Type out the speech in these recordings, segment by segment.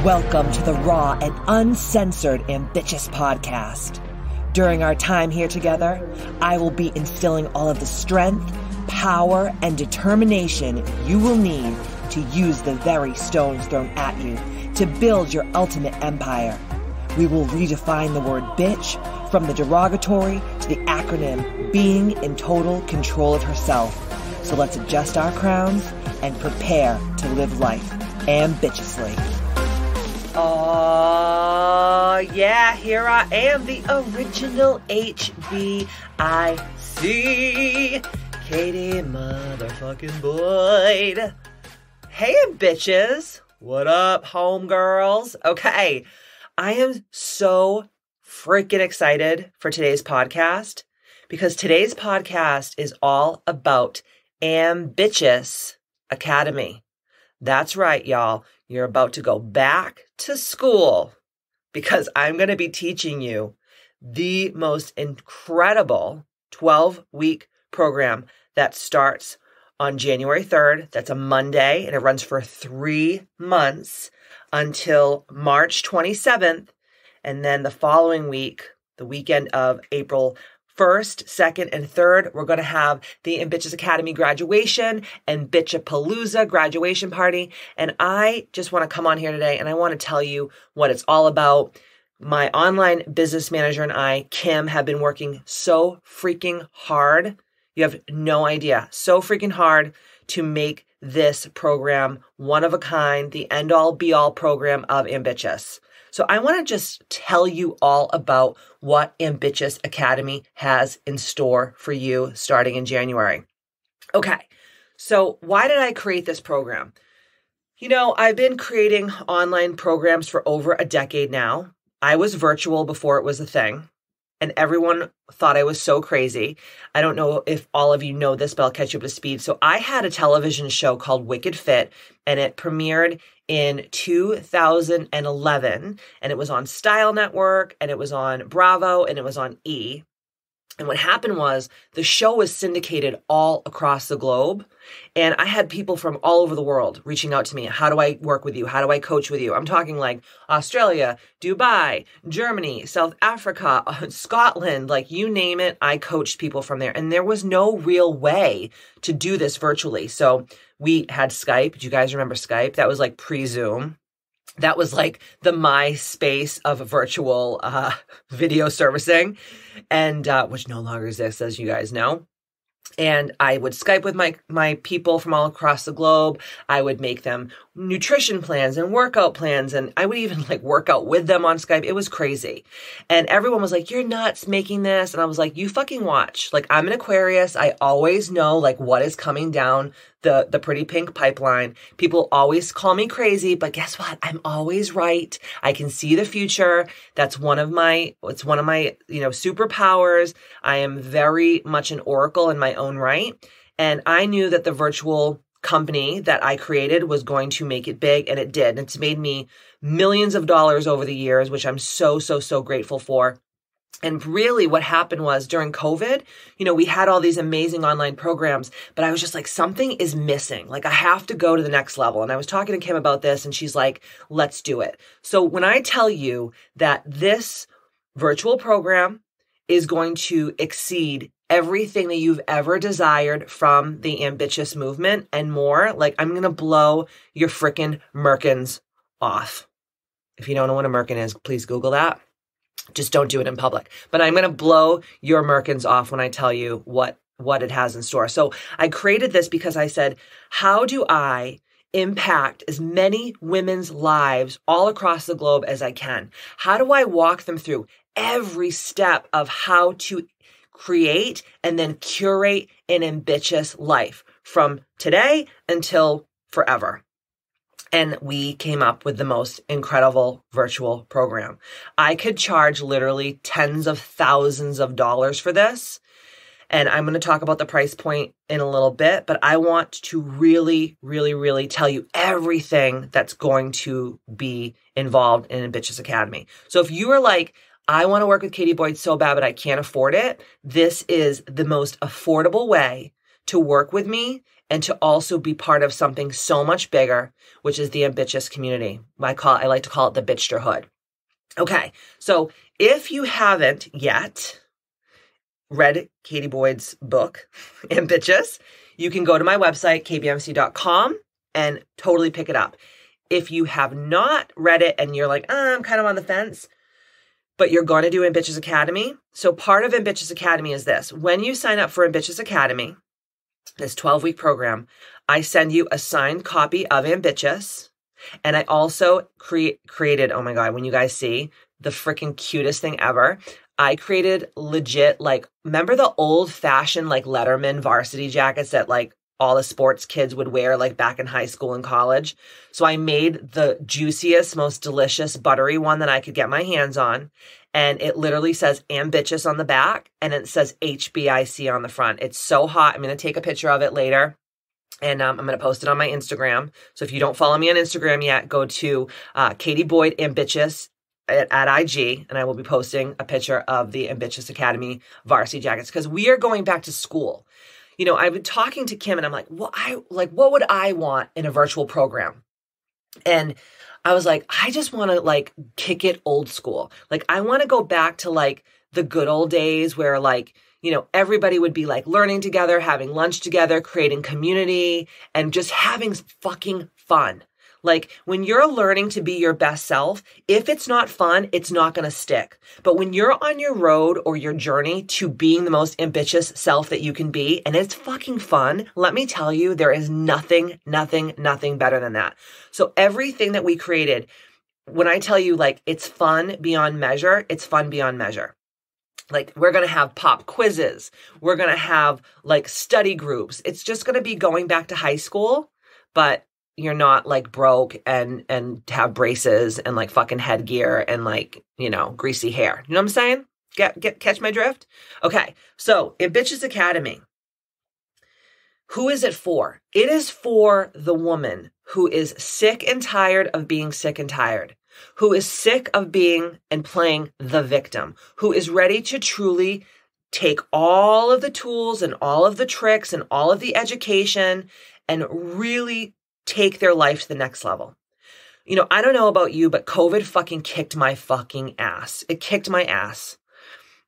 Welcome to the raw and uncensored Ambitchious podcast. During our time here together, I will be instilling all of the strength, power, and determination you will need to use the very stones thrown at you to build your ultimate empire. We will redefine the word bitch from the derogatory to the acronym being in total control of herself. So let's adjust our crowns and prepare to live life ambitiously. Oh, yeah, here I am, the original HBIC, Katie motherfucking Boyd. Hey, bitches. What up, homegirls? Okay, I am so freaking excited for today's podcast because today's podcast is all about Ambitchious Academy. That's right, y'all. You're about to go back to school because I'm going to be teaching you the most incredible 12-week program that starts on January 3rd. That's a Monday, and it runs for 3 months until March 27th. And then the following week, the weekend of April 1st, 2nd, and 3rd, we're going to have the Ambitchious Academy graduation and Bitchapalooza graduation party. And I just want to come on here today and I want to tell you what it's all about. My online business manager and I, Kim, have been working so freaking hard. You have no idea. So freaking hard to make this program one of a kind, the end-all be-all program of Ambitchious. So I want to just tell you all about what Ambitchious Academy has in store for you starting in January. Okay, so why did I create this program? You know, I've been creating online programs for over a decade now. I was virtual before it was a thing, and everyone thought I was so crazy. I don't know if all of you know this, but I'll catch you up to speed. So I had a television show called Wicked Fit, and it premiered in 2011, and it was on Style Network, and it was on Bravo, and it was on E! And what happened was the show was syndicated all across the globe, and I had people from all over the world reaching out to me. How do I work with you? How do I coach with you? I'm talking like Australia, Dubai, Germany, South Africa, Scotland, like you name it. I coached people from there, and there was no real way to do this virtually. So we had Skype. Do you guys remember Skype? That was like pre-Zoom. That was like the MySpace of virtual video servicing, and which no longer exists, as you guys know. And I would Skype with my people from all across the globe. I would make them nutrition plans and workout plans. And I would even like work out with them on Skype. It was crazy. And everyone was like, you're nuts making this. And I was like, you fucking watch. Like, I'm an Aquarius. I always know like what is coming down the pretty pink pipeline. People always call me crazy, but guess what? I'm always right. I can see the future. It's one of my, superpowers. I am very much an oracle in my own right. And I knew that the virtual company that I created was going to make it big, and it did. And it's made me millions of dollars over the years, which I'm so grateful for. And really what happened was during COVID, we had all these amazing online programs, but I was just like, something is missing. Like, I have to go to the next level. And I was talking to Kim about this, and she's like, let's do it. So when I tell you that this virtual program is going to exceed everything that you've ever desired from the Ambitchious movement and more, like, I'm going to blow your frickin' merkins off. If you don't know what a merkin is, please Google that. Just don't do it in public. But I'm going to blow your merkins off when I tell you what it has in store. So I created this because I said, how do I impact as many women's lives all across the globe as I can? How do I walk them through every step of how to create and then curate an ambitious life from today until forever? And we came up with the most incredible virtual program. I could charge literally tens of thousands of dollars for this. And I'm going to talk about the price point in a little bit, but I want to really tell you everything that's going to be involved in Ambitchious Academy. So if you are like, I want to work with Katie Boyd so bad, but I can't afford it, this is the most affordable way to work with me and to also be part of something so much bigger, which is the Ambitchious community. I like to call it the Bitchterhood. Okay, so if you haven't yet read Katie Boyd's book, Ambitchious, you can go to my website, kbmc.com, and totally pick it up. If you have not read it and you're like, I'm kind of on the fence, but you're going to do Ambitchious Academy. So part of Ambitchious Academy is this. When you sign up for Ambitchious Academy, this 12-week program, I send you a signed copy of Ambitchious. And I also created, oh my God, when you guys see the freaking cutest thing ever, I created legit, like, remember the old fashioned, like, Letterman varsity jackets that, like, all the sports kids would wear, like, back in high school and college? So I made the juiciest, most delicious, buttery one that I could get my hands on. And it literally says Ambitchious on the back, and it says HBIC on the front. It's so hot. I'm going to take a picture of it later. And I'm going to post it on my Instagram. So if you don't follow me on Instagram yet, go to Katie Boyd Ambitchious at IG, and I will be posting a picture of the Ambitchious Academy varsity jackets, because we are going back to school. You know, I've been talking to Kim, and I'm like, what would I want in a virtual program? And I was like, I just want to, like, kick it old school. Like, I want to go back to, like, the good old days where, like, you know, everybody would be, like, learning together, having lunch together, creating community, and just having fucking fun. Like, when you're learning to be your best self, if it's not fun, it's not going to stick. But when you're on your road or your journey to being the most ambitious self that you can be, and it's fucking fun, let me tell you, there is nothing better than that. So everything that we created, when I tell you, like, it's fun beyond measure, it's fun beyond measure. Like, we're going to have pop quizzes. We're going to have, like, study groups. It's just going to be going back to high school, but you're not, like, broke and have braces and, like, fucking headgear and, like, you know, greasy hair. You know what I'm saying? Catch my drift? Okay. So Ambitchious Academy. Who is it for? It is for the woman who is sick and tired of being sick and tired, who is sick of being and playing the victim, who is ready to truly take all of the tools and all of the tricks and all of the education and really take their life to the next level. You know, I don't know about you, but COVID fucking kicked my fucking ass. It kicked my ass.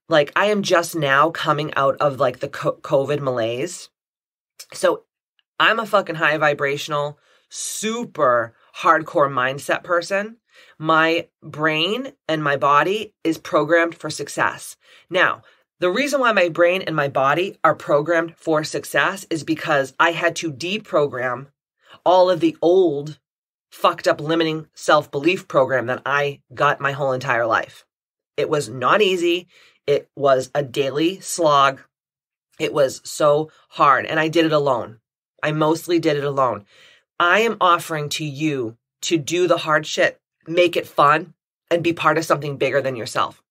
Like, I am just now coming out of, like, the COVID malaise. So I'm a fucking high vibrational, super hardcore mindset person. My brain and my body is programmed for success. Now, the reason why my brain and my body are programmed for success is because I had to deprogram all of the old fucked up limiting self-belief program that I got my whole entire life. It was not easy. It was a daily slog. It was so hard, and I did it alone. I mostly did it alone. I am offering to you to do the hard shit, make it fun, and be part of something bigger than yourself.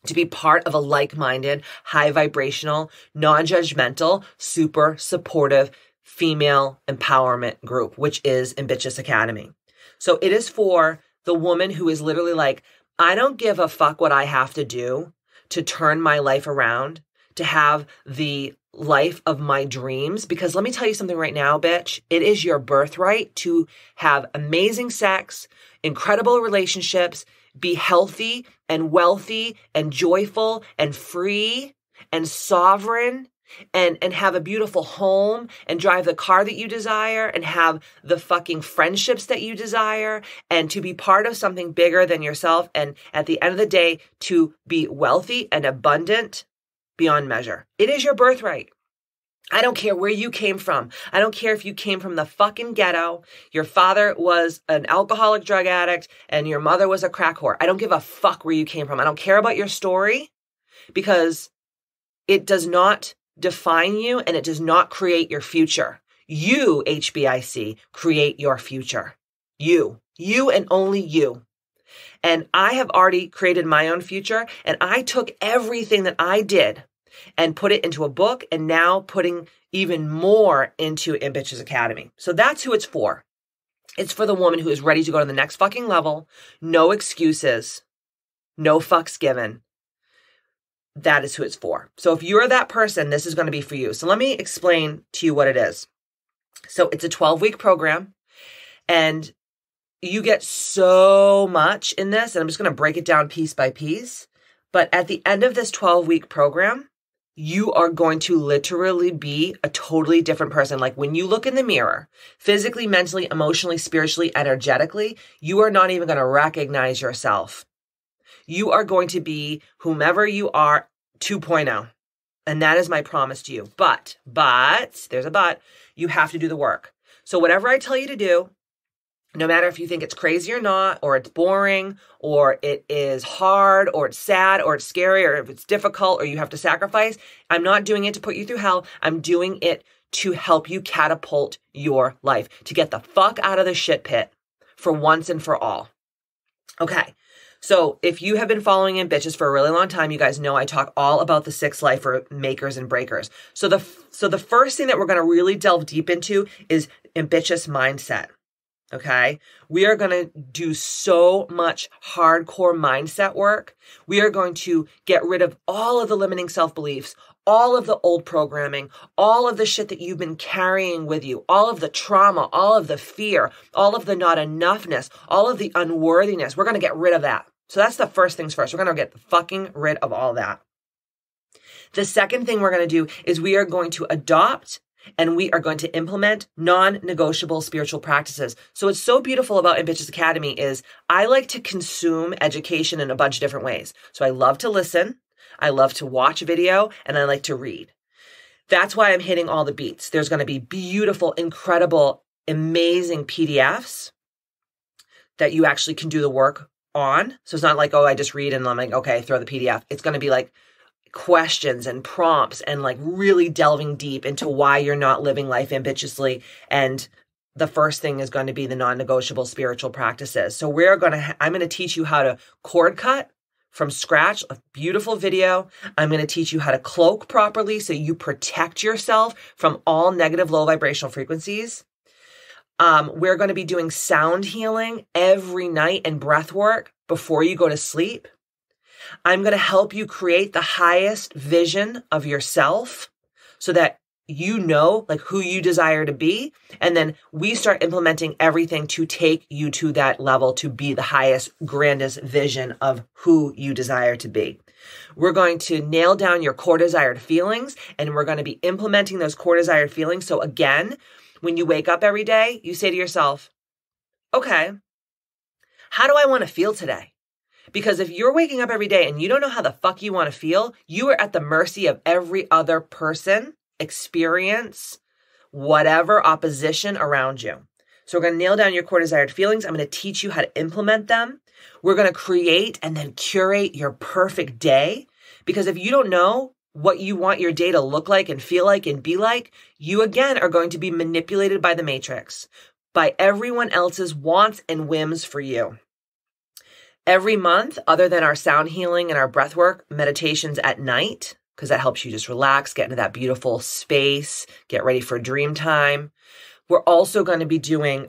To be part of a like-minded, high vibrational, non-judgmental, super supportive female empowerment group, which is Ambitchious Academy. So it is for the woman who is literally like, I don't give a fuck what I have to do to turn my life around, to have the life of my dreams. Because let me tell you something right now, bitch. It is your birthright to have amazing sex, incredible relationships, be healthy and wealthy and joyful and free and sovereign and have a beautiful home and drive the car that you desire and have the fucking friendships that you desire and to be part of something bigger than yourself. And at the end of the day, to be wealthy and abundant beyond measure. It is your birthright. I don't care where you came from. I don't care if you came from the fucking ghetto, your father was an alcoholic drug addict, and your mother was a crack whore. I don't give a fuck where you came from. I don't care about your story because it does not define you and it does not create your future. You, HBIC, create your future. You and only you. And I have already created my own future, and I took everything that I did and put it into a book, and now putting even more into Ambitchious Academy. So that's who it's for. It's for the woman who is ready to go to the next fucking level. No excuses. No fucks given. That is who it's for. So if you're that person, this is going to be for you. So let me explain to you what it is. So it's a 12-week program, and you get so much in this, and I'm just going to break it down piece by piece. But at the end of this 12-week program, you are going to literally be a totally different person. Like when you look in the mirror, physically, mentally, emotionally, spiritually, energetically, you are not even going to recognize yourself. You are going to be whomever you are 2.0. And that is my promise to you. But, there's a but, you have to do the work. So whatever I tell you to do, no matter if you think it's crazy or not, or it's boring, or it is hard, or it's sad, or it's scary, or if it's difficult, or you have to sacrifice, I'm not doing it to put you through hell. I'm doing it to help you catapult your life, to get the fuck out of the shit pit for once and for all. Okay. So if you have been following Ambitchious for a really long time, you guys know I talk all about the 6 life makers and breakers. So the first thing that we're going to really delve deep into is ambitious mindset. Okay. We are going to do so much hardcore mindset work. We are going to get rid of all of the limiting self-beliefs, all of the old programming, all of the shit that you've been carrying with you, all of the trauma, all of the fear, all of the not enoughness, all of the unworthiness. We're going to get rid of that. So that's the first things first. We're going to get fucking rid of all that. The second thing we're going to do is we are going to adopt and we are going to implement non-negotiable spiritual practices. So what's so beautiful about Ambitchious Academy is I like to consume education in a bunch of different ways. So I love to listen, I love to watch video, and I like to read. That's why I'm hitting all the beats. There's going to be beautiful, incredible, amazing PDFs that you actually can do the work on. So it's not like, oh, I just read and I'm like, okay, throw the PDF. It's going to be like questions and prompts and like really delving deep into why you're not living life ambitiously. And the first thing is going to be the non-negotiable spiritual practices. So I'm going to teach you how to cord cut from scratch, a beautiful video. I'm going to teach you how to cloak properly so you protect yourself from all negative low vibrational frequencies. We're going to be doing sound healing every night and breath work before you go to sleep. I'm going to help you create the highest vision of yourself so that you know like who you desire to be. And then we start implementing everything to take you to that level to be the highest, grandest vision of who you desire to be. We're going to nail down your core desired feelings, and we're going to be implementing those core desired feelings. So again, when you wake up every day, you say to yourself, okay, how do I want to feel today? Because if you're waking up every day and you don't know how the fuck you want to feel, you are at the mercy of every other person, experience, whatever opposition around you. So we're going to nail down your core desired feelings. I'm going to teach you how to implement them. We're going to create and then curate your perfect day. Because if you don't know what you want your day to look like and feel like and be like, you again are going to be manipulated by the matrix, by everyone else's wants and whims for you. Every month, other than our sound healing and our breathwork meditations at night, because that helps you just relax, get into that beautiful space, get ready for dream time. We're also going to be doing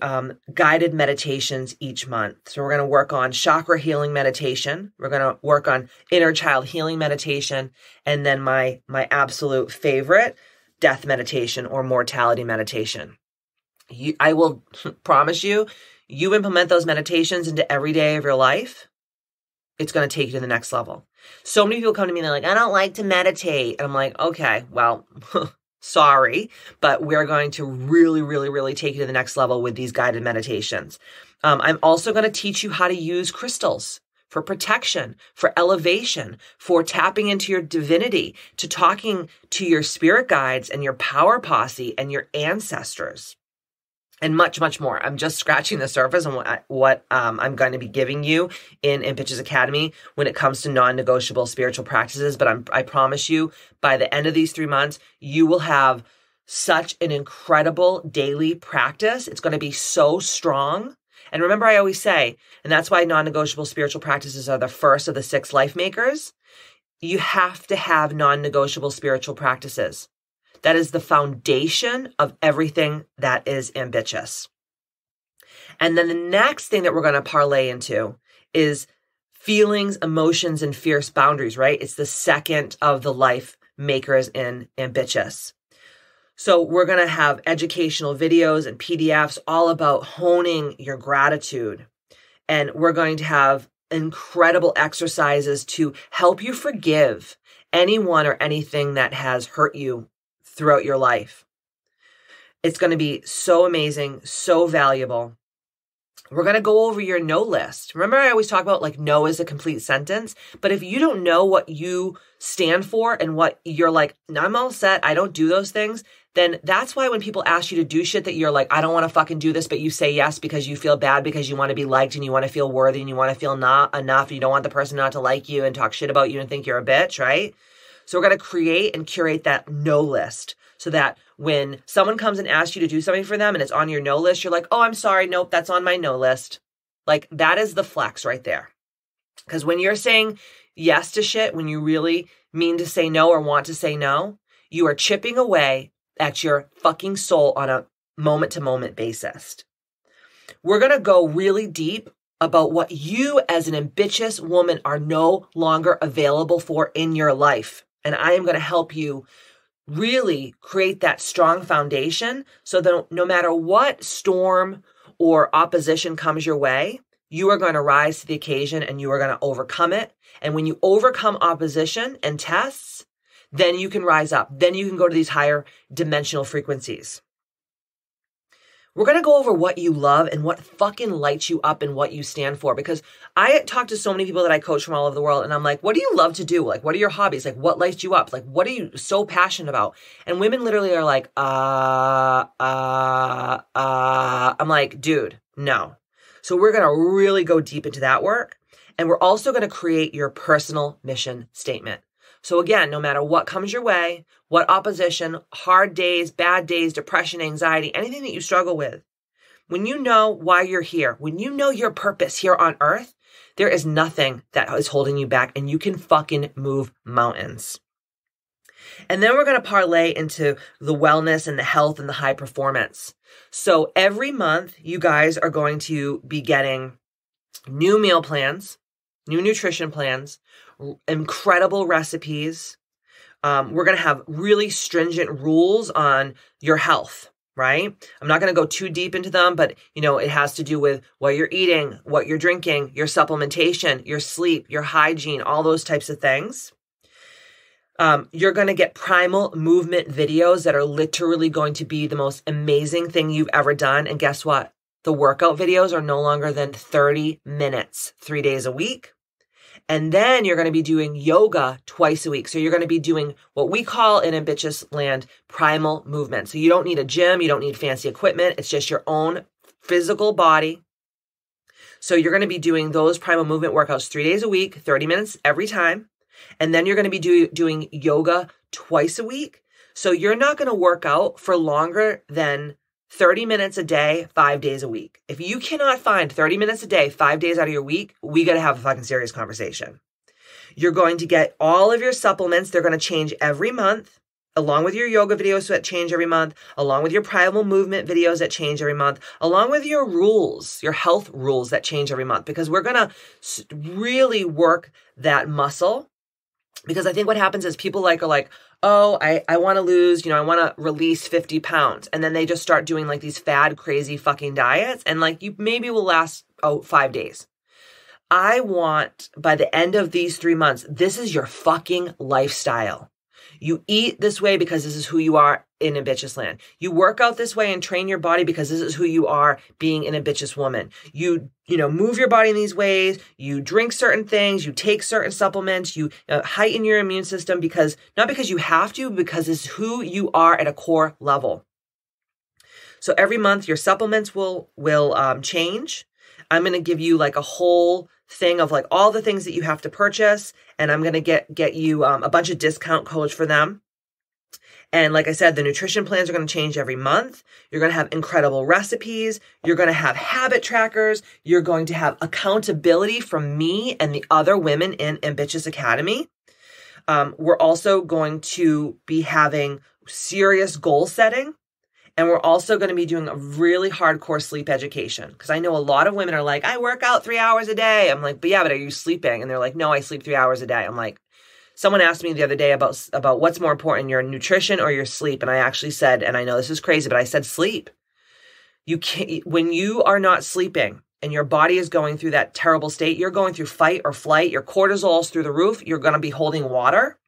guided meditations each month. So we're going to work on chakra healing meditation. We're going to work on inner child healing meditation. And then my absolute favorite, death meditation or mortality meditation. I will promise you, you implement those meditations into every day of your life, it's going to take you to the next level. So many people come to me and they're like, I don't like to meditate. And I'm like, okay, well, sorry, but we're going to really, really, really take you to the next level with these guided meditations. I'm also going to teach you how to use crystals for protection, for elevation, for tapping into your divinity, to talking to your spirit guides and your power posse and your ancestors. And much, much more. I'm just scratching the surface on what I'm going to be giving you in Ambitchious Academy when it comes to non-negotiable spiritual practices. But I promise you, by the end of these 3 months, you will have such an incredible daily practice. It's going to be so strong. And remember, I always say, and that's why non-negotiable spiritual practices are the first of the 6 life makers. You have to have non-negotiable spiritual practices. That is the foundation of everything that is ambitious. And then the next thing that we're going to parlay into is feelings, emotions, and fierce boundaries, right? It's the second of the life makers in Ambitchious. So we're going to have educational videos and PDFs all about honing your gratitude. And we're going to have incredible exercises to help you forgive anyone or anything that has hurt you throughout your life. It's going to be so amazing, so valuable. We're going to go over your no list. Remember, I always talk about like no is a complete sentence, but if you don't know what you stand for and what you're like, I'm all set, I don't do those things, then that's why when people ask you to do shit that you're like, I don't want to fucking do this, but you say yes because you feel bad because you want to be liked and you want to feel worthy and you want to feel not enough and you don't want the person not to like you and talk shit about you and think you're a bitch, right? So we're going to create and curate that no list so that when someone comes and asks you to do something for them and it's on your no list, you're like, oh, I'm sorry. Nope, that's on my no list. Like that is the flex right there. Because when you're saying yes to shit, when you really mean to say no or want to say no, you are chipping away at your fucking soul on a moment to moment basis. We're going to go really deep about what you as an ambitious woman are no longer available for in your life. And I am going to help you really create that strong foundation so that no matter what storm or opposition comes your way, you are going to rise to the occasion and you are going to overcome it. And when you overcome opposition and tests, then you can rise up. Then you can go to these higher dimensional frequencies. We're going to go over what you love and what fucking lights you up and what you stand for. Because I talk to so many people that I coach from all over the world and I'm like, what do you love to do? Like, what are your hobbies? Like, what lights you up? Like, what are you so passionate about? And women literally are like, I'm like, dude, no. So we're going to really go deep into that work. And we're also going to create your personal mission statement. So again, no matter what comes your way, what opposition, hard days, bad days, depression, anxiety, anything that you struggle with, when you know why you're here, when you know your purpose here on earth, there is nothing that is holding you back and you can fucking move mountains. And then we're going to parlay into the wellness and the health and the high performance. So every month, you guys are going to be getting new meal plans, new nutrition plans, incredible recipes. We're going to have really stringent rules on your health, right? I'm not going to go too deep into them, but it has to do with what you're eating, what you're drinking, your supplementation, your sleep, your hygiene, all those types of things. You're going to get primal movement videos that are literally going to be the most amazing thing you've ever done. And guess what? The workout videos are no longer than 30 minutes, 3 days a week. And then you're going to be doing yoga twice a week. So you're going to be doing what we call in Ambitchious land, primal movement. So you don't need a gym. You don't need fancy equipment. It's just your own physical body. So you're going to be doing those primal movement workouts 3 days a week, 30 minutes every time. And then you're going to be doing yoga twice a week. So you're not going to work out for longer than 30 minutes a day, 5 days a week. If you cannot find 30 minutes a day, 5 days out of your week, we got to have a fucking serious conversation. You're going to get all of your supplements. They're going to change every month, along with your yoga videos that change every month, along with your primal movement videos that change every month, along with your rules, your health rules that change every month, because we're going to really work that muscle. Because I think what happens is people are like, oh, I want to lose, I want to release 50 pounds. And then they just start doing like these fad, crazy fucking diets. And like you maybe will last 5 days. I want by the end of these 3 months, this is your fucking lifestyle. You eat this way because this is who you are in Ambitchious land. You work out this way and train your body because this is who you are being an ambitious woman. You move your body in these ways. You drink certain things. You take certain supplements. You heighten your immune system not because you have to, because it's who you are at a core level. So every month your supplements will change. I'm going to give you like a whole thing of like all the things that you have to purchase. And I'm going to get you a bunch of discount codes for them. And like I said, the nutrition plans are going to change every month. You're going to have incredible recipes. You're going to have habit trackers. You're going to have accountability from me and the other women in Ambitchious Academy. We're also going to be having serious goal setting. And we're also going to be doing a really hardcore sleep education. Because I know a lot of women are like, I work out 3 hours a day. I'm like, but are you sleeping? And they're like, no, I sleep 3 hours a day. I'm like, Someone asked me the other day about what's more important, your nutrition or your sleep. And I actually said, and I know this is crazy, but I said sleep. You can't, when you are not sleeping and your body is going through that terrible state, you're going through fight or flight, your cortisol's through the roof, you're going to be holding water.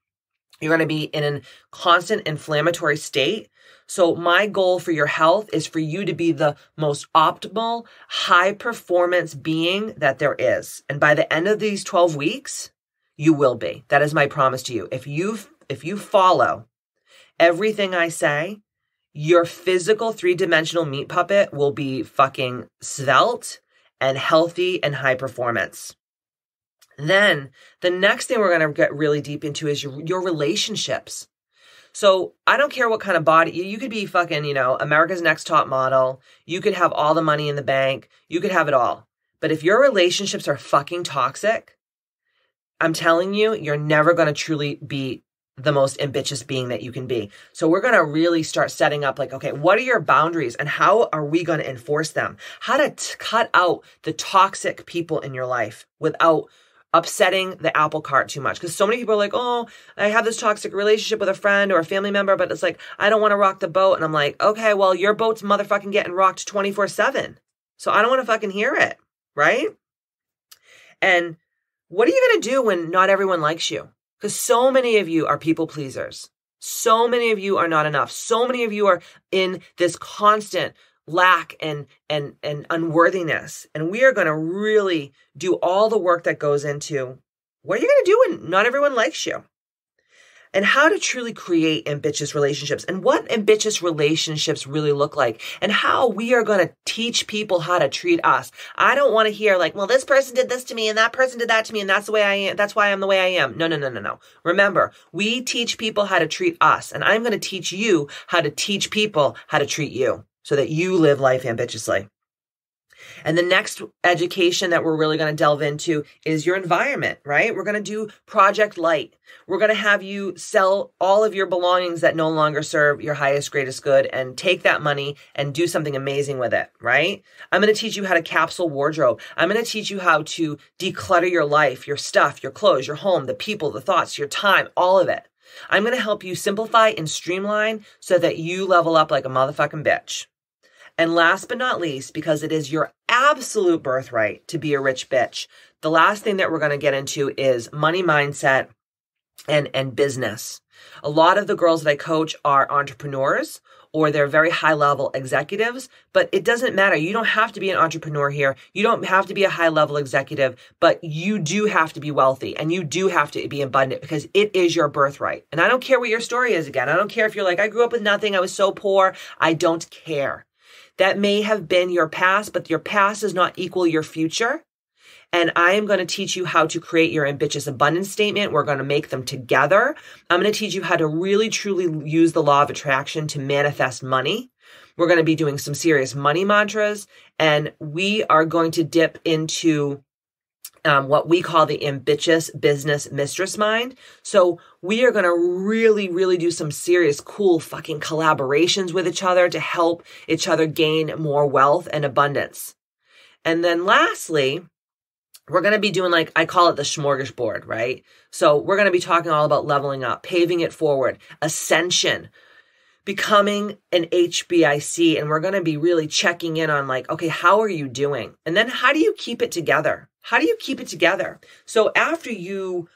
You're going to be in a constant inflammatory state. So my goal for your health is for you to be the most optimal, high performance being that there is. And by the end of these 12 weeks, you will be. That is my promise to you. If you follow everything I say, your physical 3-dimensional meat puppet will be fucking svelte and healthy and high performance. Then the next thing we're going to get really deep into is your relationships. So I don't care what kind of body, you could be fucking, America's Next Top Model. You could have all the money in the bank. You could have it all. But if your relationships are fucking toxic, I'm telling you, you're never going to truly be the most ambitious being that you can be. So we're going to really start setting up like, okay, what are your boundaries and how are we going to enforce them? How to cut out the toxic people in your life without upsetting the apple cart too much. Because so many people are like, oh, I have this toxic relationship with a friend or a family member, but it's like, I don't want to rock the boat. And I'm like, okay, well, your boat's motherfucking getting rocked 24/7. So I don't want to fucking hear it. Right? And what are you going to do when not everyone likes you? Because so many of you are people pleasers. So many of you are not enough. So many of you are in this constant lack and unworthiness. And we are going to really do all the work that goes into what are you going to do when not everyone likes you? And how to truly create ambitious relationships and what ambitious relationships really look like and how we are going to teach people how to treat us. I don't want to hear like, well, this person did this to me and that person did that to me and that's the way I am. That's why I'm the way I am. No. Remember, we teach people how to treat us and I'm going to teach you how to teach people how to treat you so that you live life ambitiously. And the next education that we're really going to delve into is your environment, right? We're going to do Project Light. We're going to have you sell all of your belongings that no longer serve your highest, greatest good and take that money and do something amazing with it, right? I'm going to teach you how to capsule wardrobe. I'm going to teach you how to declutter your life, your stuff, your clothes, your home, the people, the thoughts, your time, all of it. I'm going to help you simplify and streamline so that you level up like a motherfucking bitch. And last but not least, because it is your absolute birthright to be a rich bitch, the last thing that we're going to get into is money mindset and business. A lot of the girls that I coach are entrepreneurs or they're very high level executives, but it doesn't matter. You don't have to be an entrepreneur here. You don't have to be a high level executive, but you do have to be wealthy and you do have to be abundant because it is your birthright. And I don't care what your story is again. I don't care if you're like, I grew up with nothing. I was so poor. I don't care. That may have been your past, but your past does not equal your future. And I am going to teach you how to create your ambitious abundance statement. We're going to make them together. I'm going to teach you how to really, truly use the law of attraction to manifest money. We're going to be doing some serious money mantras, and we are going to dip into what we call the ambitious business mistress mind. So we are going to really, really do some serious cool fucking collaborations with each other to help each other gain more wealth and abundance. And then lastly, we're going to be doing like, I call it the smorgasbord, right? So we're going to be talking all about leveling up, paving it forward, ascension, becoming an HBIC. And we're going to be really checking in on like, okay, how are you doing? And then how do you keep it together? How do you keep it together? So after you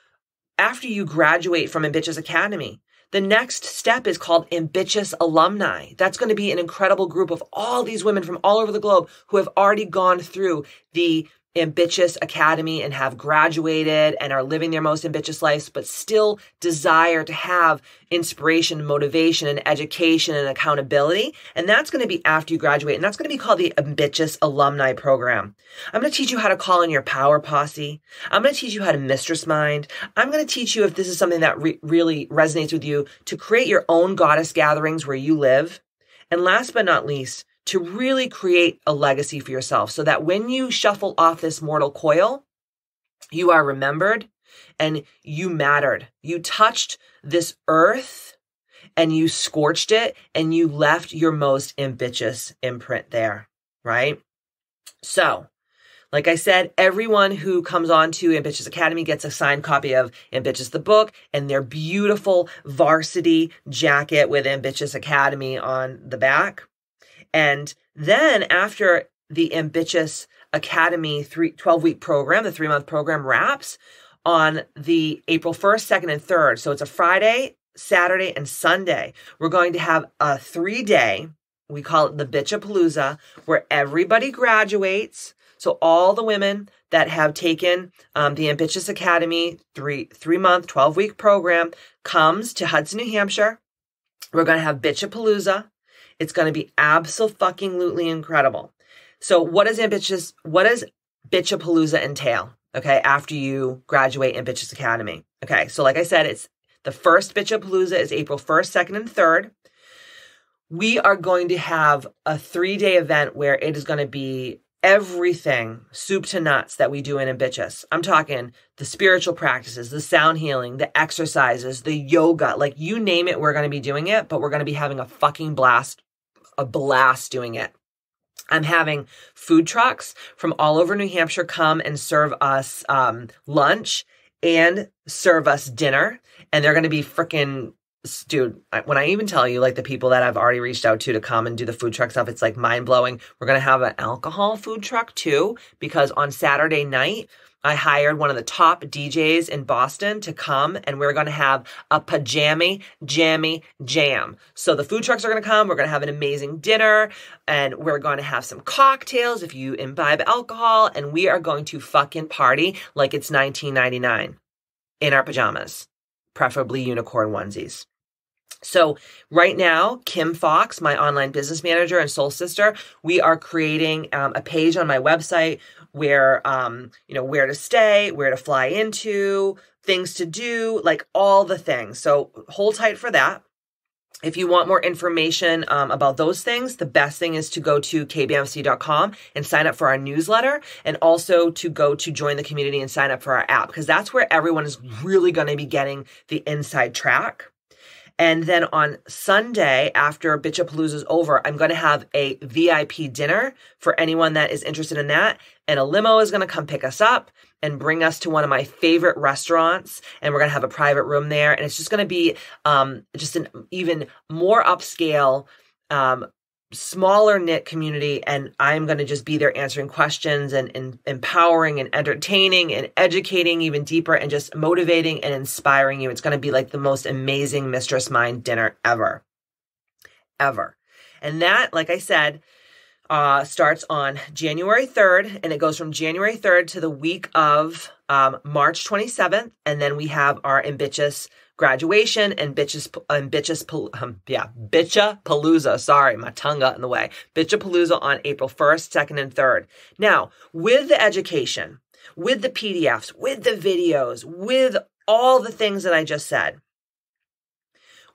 graduate from Ambitchious Academy, the next step is called Ambitchious Alumni. That's going to be an incredible group of all these women from all over the globe who have already gone through the Ambitchious Academy and have graduated and are living their most ambitious lives, but still desire to have inspiration, motivation, and education and accountability. And that's going to be after you graduate. And that's going to be called the Ambitchious Alumni Program. I'm going to teach you how to call in your power posse. I'm going to teach you how to mistress mind. I'm going to teach you, if this is something that really resonates with you, to create your own goddess gatherings where you live. And last but not least, to really create a legacy for yourself so that when you shuffle off this mortal coil, you are remembered and you mattered. You touched this earth and you scorched it and you left your most ambitious imprint there, right? So Like I said, everyone who comes on to Ambitchious Academy gets a signed copy of Ambitchious the book and their beautiful varsity jacket with Ambitchious Academy on the back. And then after the Ambitchious Academy 12-week program, the 3-month program wraps on the April 1st, 2nd, and 3rd. So it's a Friday, Saturday, and Sunday. We're going to have a 3-day, we call it the Bitchapalooza, where everybody graduates. So all the women that have taken the Ambitchious Academy 3-month, 12-week program comes to Hudson, New Hampshire. We're going to have Bitchapalooza. It's going to be absolutely incredible. So what does Bitchapalooza entail? Okay, after you graduate Ambitchious Academy. Okay, so like I said, it's the first Bitchapalooza is April 1st, 2nd, and 3rd. We are going to have a 3-day event where it is going to be everything, soup to nuts, that we do in Ambitchious. I'm talking the spiritual practices, the sound healing, the exercises, the yoga, like you name it, we're going to be doing it, but we're going to be having a fucking blast doing it. I'm having food trucks from all over New Hampshire come and serve us lunch and serve us dinner. And they're going to be freaking, dude, when I even tell you, like the people that I've already reached out to come and do the food truck stuff, it's like mind blowing. We're going to have an alcohol food truck too, because on Saturday night, I hired one of the top DJs in Boston to come, and we're going to have a pajammy jammy jam. So the food trucks are going to come. We're going to have an amazing dinner, and we're going to have some cocktails if you imbibe alcohol, and we are going to fucking party like it's 1999 in our pajamas, preferably unicorn onesies. So right now, Kim Fox, my online business manager and soul sister, we are creating a page on my website where, where to stay, where to fly into, things to do, like all the things. So hold tight for that. If you want more information about those things, the best thing is to go to kbmc.com and sign up for our newsletter, and also to go to join the community and sign up for our app, because that's where everyone is really going to be getting the inside track. And then on Sunday, after Bitchapalooza is over, I'm going to have a VIP dinner for anyone that is interested in that. And a limo is going to come pick us up and bring us to one of my favorite restaurants. And we're going to have a private room there. And it's just going to be just an even more upscale, smaller knit community. And I'm going to just be there answering questions and empowering and entertaining and educating even deeper and just motivating and inspiring you. It's going to be like the most amazing Mistress Mind dinner ever. And that, like I said, starts on January 3rd, and it goes from January 3rd to the week of March 27th. And then we have our Ambitchious graduation and Bitchapalooza. Sorry, my tongue got in the way. Bitchapalooza on April 1st, 2nd, and 3rd. Now, with the education, with the PDFs, with the videos, with all the things that I just said,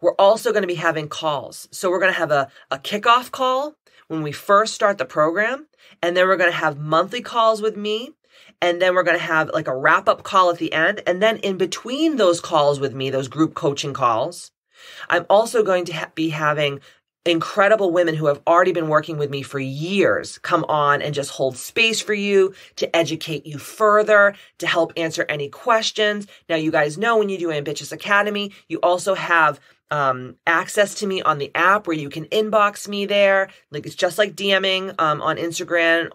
we're also going to be having calls. So we're going to have a kickoff call when we first start the program, and then we're going to have monthly calls with me. And then we're going to have like a wrap-up call at the end. And then in between those calls with me, those group coaching calls, I'm also going to be having incredible women who have already been working with me for years come on and just hold space for you, to educate you further, to help answer any questions. Now, you guys know when you do Ambitchious Academy, you also have access to me on the app where you can inbox me there. Like it's just like DMing on Instagram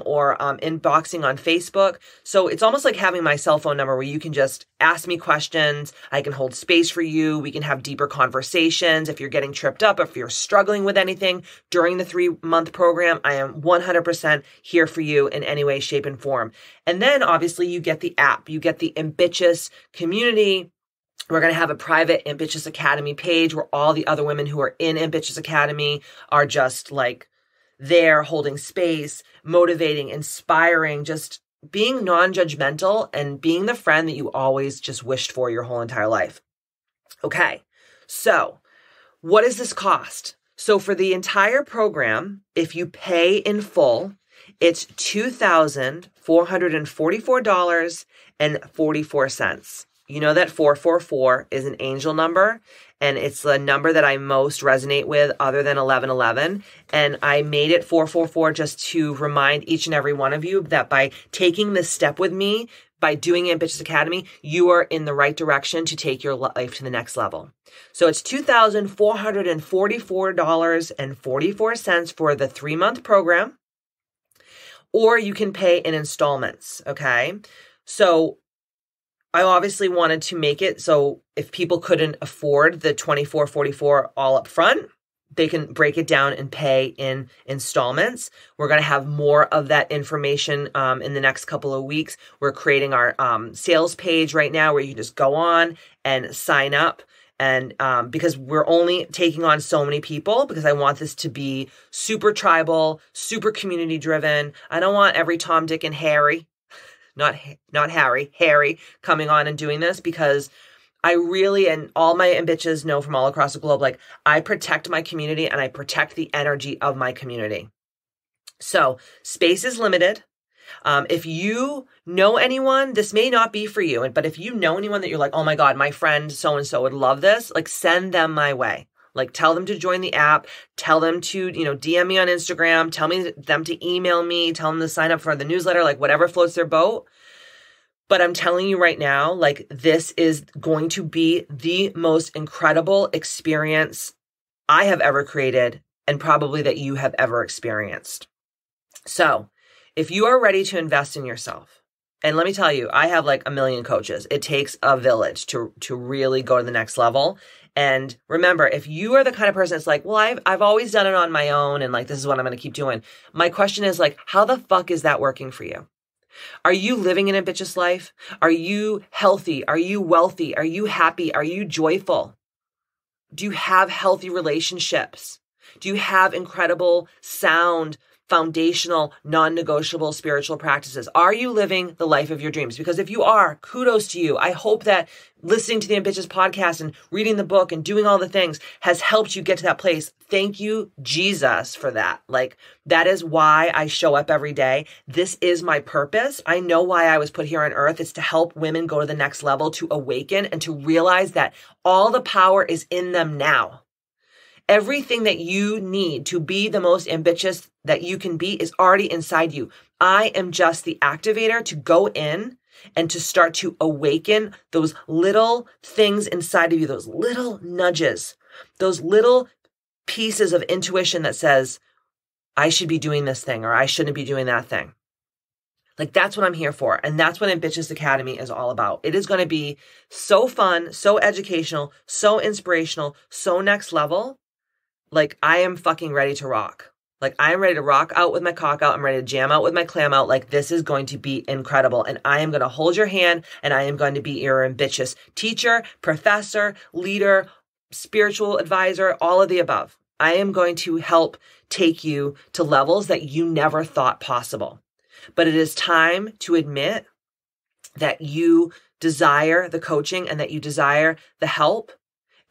or inboxing on Facebook. So it's almost like having my cell phone number where you can just ask me questions. I can hold space for you. We can have deeper conversations. If you're getting tripped up, if you're struggling with anything during the 3-month program, I am 100% here for you in any way, shape, and form. And then obviously you get the app, you get the Ambitchious community. We're going to have a private Ambitchious Academy page where all the other women who are in Ambitchious Academy are just like there holding space, motivating, inspiring, just being non-judgmental and being the friend that you always just wished for your whole entire life. Okay, so what does this cost? So for the entire program, if you pay in full, it's $2,444.44. You know that 444 is an angel number, and it's the number that I most resonate with other than 1111. And I made it 444 just to remind each and every one of you that by taking this step with me, by doing Ambitchious Academy, you are in the right direction to take your life to the next level. So it's $2,444.44 for the 3-month program, or you can pay in installments, okay? So I obviously wanted to make it so if people couldn't afford the $2,444 all up front, they can break it down and pay in installments. We're going to have more of that information in the next couple of weeks. We're creating our sales page right now where you can just go on and sign up. And because we're only taking on so many people, because I want this to be super tribal, super community driven. I don't want every Tom, Dick, and Harry, not Harry coming on and doing this, because I really, and all my Ambitches know from all across the globe, like I protect my community and I protect the energy of my community. So space is limited. If you know anyone, this may not be for you, but if you know anyone that you're like, oh my God, my friend so-and-so would love this, like send them my way. Like tell them to join the app, tell them to, DM me on Instagram, tell them to email me, tell them to sign up for the newsletter, like whatever floats their boat. But I'm telling you right now, like this is going to be the most incredible experience I have ever created and probably that you have ever experienced. So if you are ready to invest in yourself, and let me tell you, I have like a million coaches. It takes a village to really go to the next level. And remember, if you are the kind of person that's like, well, I've always done it on my own and like this is what I'm going to keep doing. My question is like, how the fuck is that working for you? Are you living an ambitious life? Are you healthy? Are you wealthy? Are you happy? Are you joyful? Do you have healthy relationships? Do you have incredible, sound, foundational, non-negotiable spiritual practices? Are you living the life of your dreams? Because if you are, kudos to you. I hope that listening to the Ambitchious podcast and reading the book and doing all the things has helped you get to that place. Thank you, Jesus, for that. Like, that is why I show up every day. This is my purpose. I know why I was put here on earth. It's to help women go to the next level, to awaken and to realize that all the power is in them now. Everything that you need to be the most ambitious that you can be is already inside you. I am just the activator to go in and to start to awaken those little things inside of you, those little nudges, those little pieces of intuition that says, I should be doing this thing or I shouldn't be doing that thing. Like that's what I'm here for. And that's what Ambitchious Academy is all about. It is going to be so fun, so educational, so inspirational, so next level. Like I am fucking ready to rock. Like I am ready to rock out with my cock out. I'm ready to jam out with my clam out. Like this is going to be incredible. And I am going to hold your hand and I am going to be your ambitious teacher, professor, leader, spiritual advisor, all of the above. I am going to help take you to levels that you never thought possible. But it is time to admit that you desire the coaching and that you desire the help.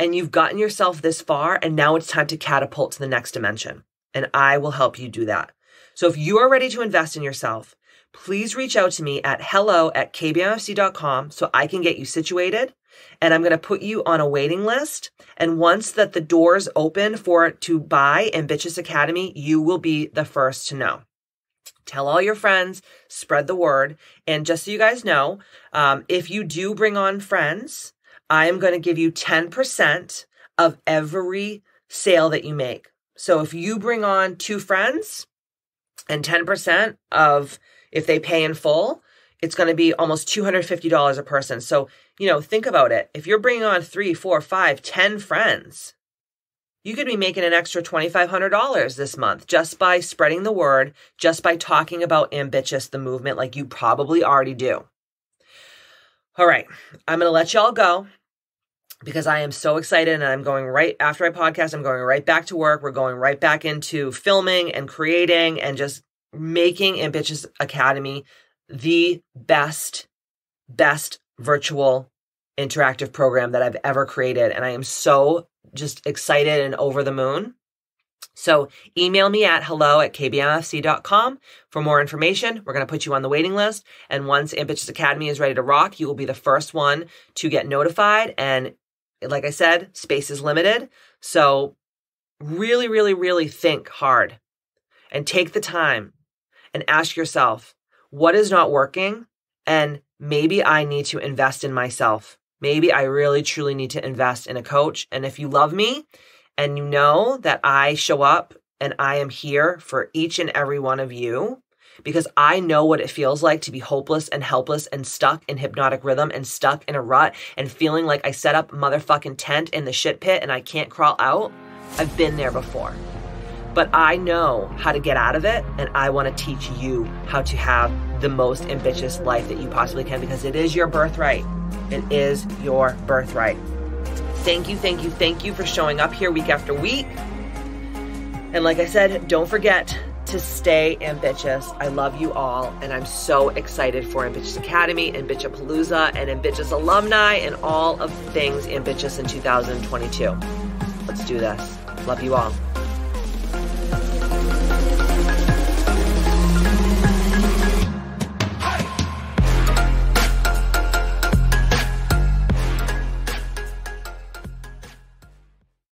And you've gotten yourself this far, and now it's time to catapult to the next dimension. And I will help you do that. So if you are ready to invest in yourself, please reach out to me at hello@kbmfc.com so I can get you situated. And I'm going to put you on a waiting list. And once that the doors open to buy Ambitchious Academy, you will be the first to know. Tell all your friends, spread the word. And just so you guys know, if you do bring on friends, I am going to give you 10% of every sale that you make. So if you bring on 2 friends and 10% of if they pay in full, it's going to be almost $250 a person. So, think about it. If you're bringing on 3, 4, 5, 10 friends, you could be making an extra $2,500 this month just by spreading the word, just by talking about Ambitchious, the movement, like you probably already do. All right, I'm going to let y'all go because I am so excited and I'm going right after my podcast. I'm going right back to work. We're going right back into filming and creating and just making Ambitchious Academy the best virtual interactive program that I've ever created. And I am so just excited and over the moon. So email me at hello@kbmfc.com for more information. We're going to put you on the waiting list. And once Ambitchious Academy is ready to rock, you will be the first one to get notified. And like I said, space is limited. So really, really, really think hard and take the time and ask yourself, what is not working? And maybe I need to invest in myself. Maybe I really, truly need to invest in a coach. And if you love me, and you know that I show up and I am here for each and every one of you because I know what it feels like to be hopeless and helpless and stuck in hypnotic rhythm and stuck in a rut and feeling like I set up a motherfucking tent in the shit pit and I can't crawl out. I've been there before. But I know how to get out of it, and I want to teach you how to have the most ambitious life that you possibly can because it is your birthright. It is your birthright. Thank you for showing up here week after week. And like I said, don't forget to stay ambitious. I love you all, and I'm so excited for Ambitchious Academy, Ambitchapalooza, and Ambitchious alumni, and all of things ambitious in 2022. Let's do this. Love you all.